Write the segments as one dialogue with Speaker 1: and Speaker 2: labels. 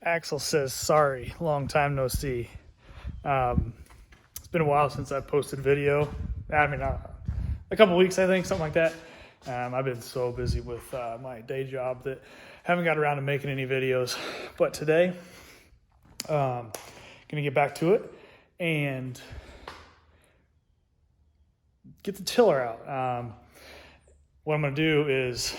Speaker 1: Axel says, sorry, long time no see. It's been a while since I posted video. A couple weeks, I think, something like that. I've been so busy with my day job that I haven't got around to making any videos. But today, gonna get back to it and get the tiller out. What I'm gonna do is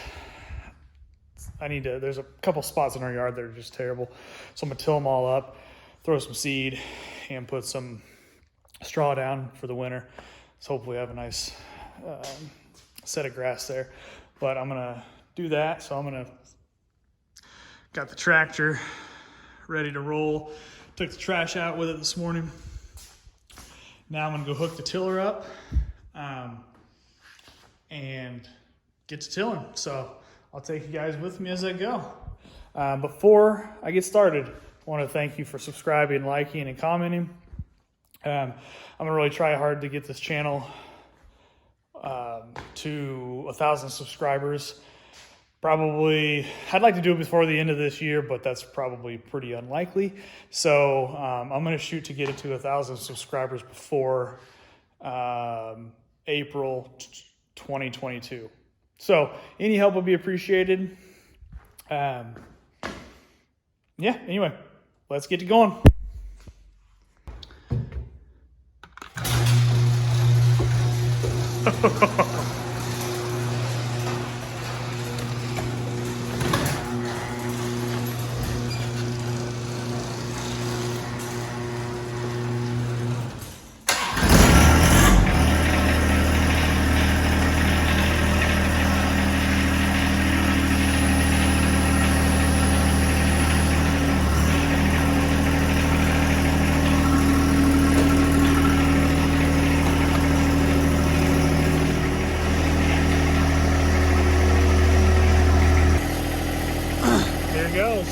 Speaker 1: there's a couple spots in our yard that are just terrible. So I'm gonna till them all up, throw some seed, and put some straw down for the winter. So hopefully I have a nice set of grass there. But I'm gonna do that. So got the tractor ready to roll. Took the trash out with it this morning. Now I'm gonna go hook the tiller up and get to tilling. So I'll take you guys with me as I go. Before I get started, I want to thank you for subscribing, liking, and commenting. I'm gonna really try hard to get this channel to 1,000 subscribers. Probably, I'd like to do it before the end of this year, but that's probably pretty unlikely. So I'm gonna shoot to get it to 1,000 subscribers before April 2022. So any help would be appreciated. Anyway, let's get to going. There it goes.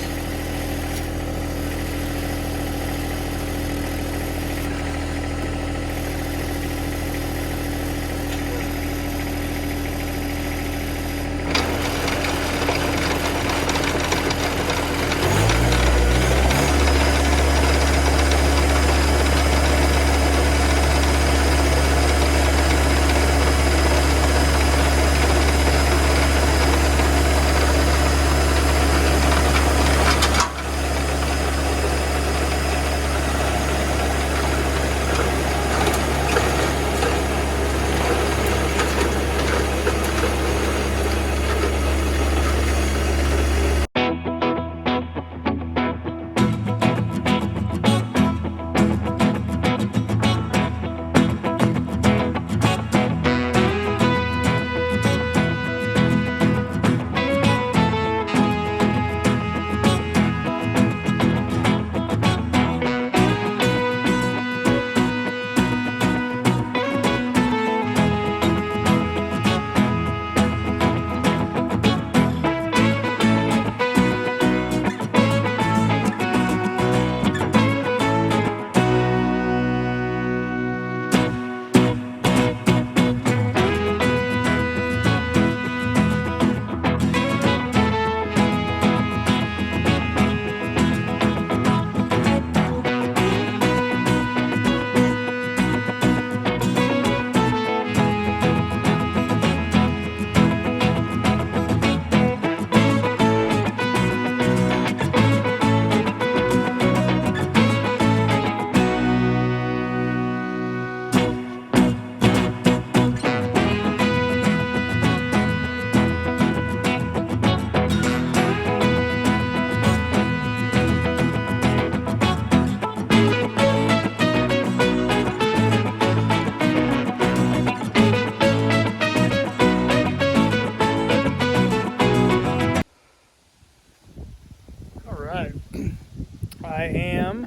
Speaker 1: I am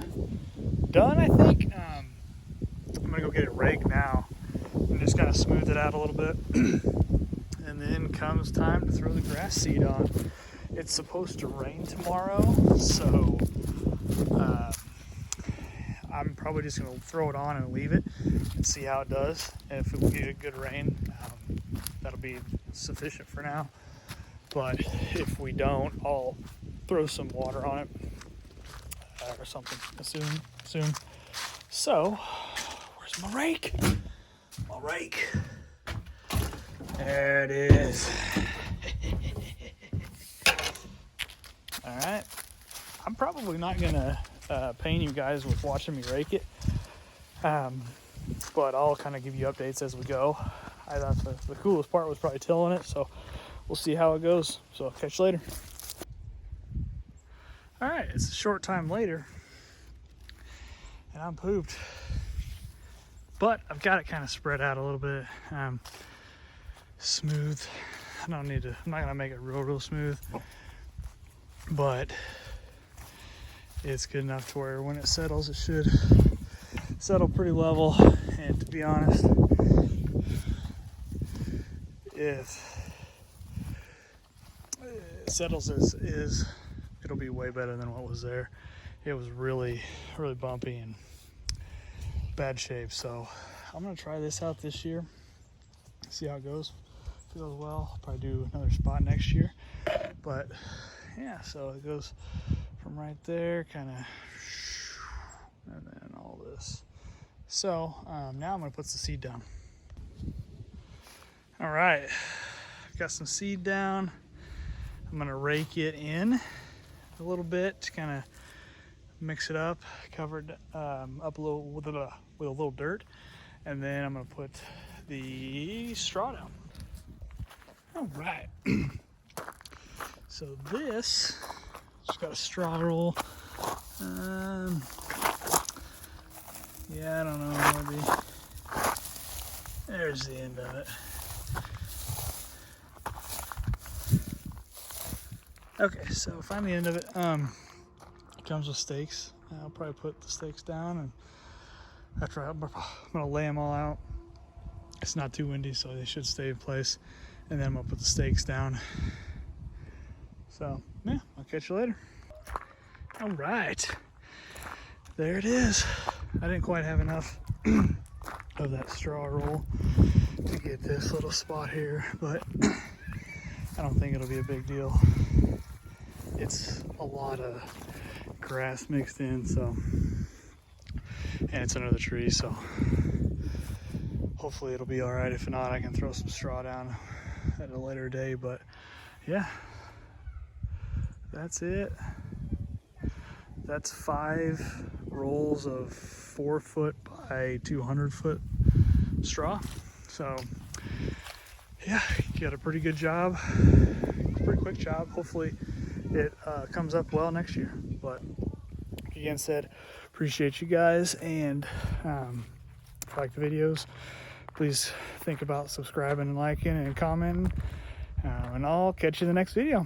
Speaker 1: done, I think. I'm gonna go get it raked now and just kind of smooth it out a little bit. And then comes time to throw the grass seed on. It's supposed to rain tomorrow, so I'm probably just gonna throw it on and leave it and see how it does. And if it will get a good rain, that'll be sufficient for now. But if we don't, I'll throw some water on it or something soon. So, where's my rake? My rake. There it is. All right. I'm probably not gonna pain you guys with watching me rake it, but I'll kind of give you updates as we go. I thought the coolest part was probably tilling it, so we'll see how it goes. So I'll catch you later. All right, it's a short time later, and I'm pooped, but I've got it kind of spread out a little bit, smooth. I'm not gonna make it real smooth, but it's good enough to where when it settles, it should settle pretty level. And to be honest, if it settles as is, it'll be way better than what was there. It was really bumpy and bad shape. So I'm gonna try this out this year, see how it goes. If it goes well, I'll probably do another spot next year. But yeah, so it goes from right there, kind of, and then all this. So now I'm gonna put the seed down. All right, got some seed down. I'm gonna rake it in a little bit to kind of mix it up, covered up a little with a little dirt, and then I'm gonna put the straw down. All right. So this just got a straw roll. Yeah, I don't know, maybe. There's the end of it. Okay, so find the end of it. It comes with stakes. I'll probably put the stakes down, and after I'm gonna lay them all out. It's not too windy, so they should stay in place. And then I'm gonna put the stakes down. So yeah, I'll catch you later. All right, there it is. I didn't quite have enough of that straw roll to get this little spot here, but I don't think it'll be a big deal. It's a lot of grass mixed in, so, and it's under the tree, so hopefully it'll be all right. If not, I can throw some straw down at a later day. But yeah, that's it. That's 5 rolls of 4 foot by 200 foot straw. So yeah, you got a pretty good job, pretty quick job. Hopefully it comes up well next year. But again said, appreciate you guys, and if you like the videos, please think about subscribing and liking and commenting, and I'll catch you in the next video.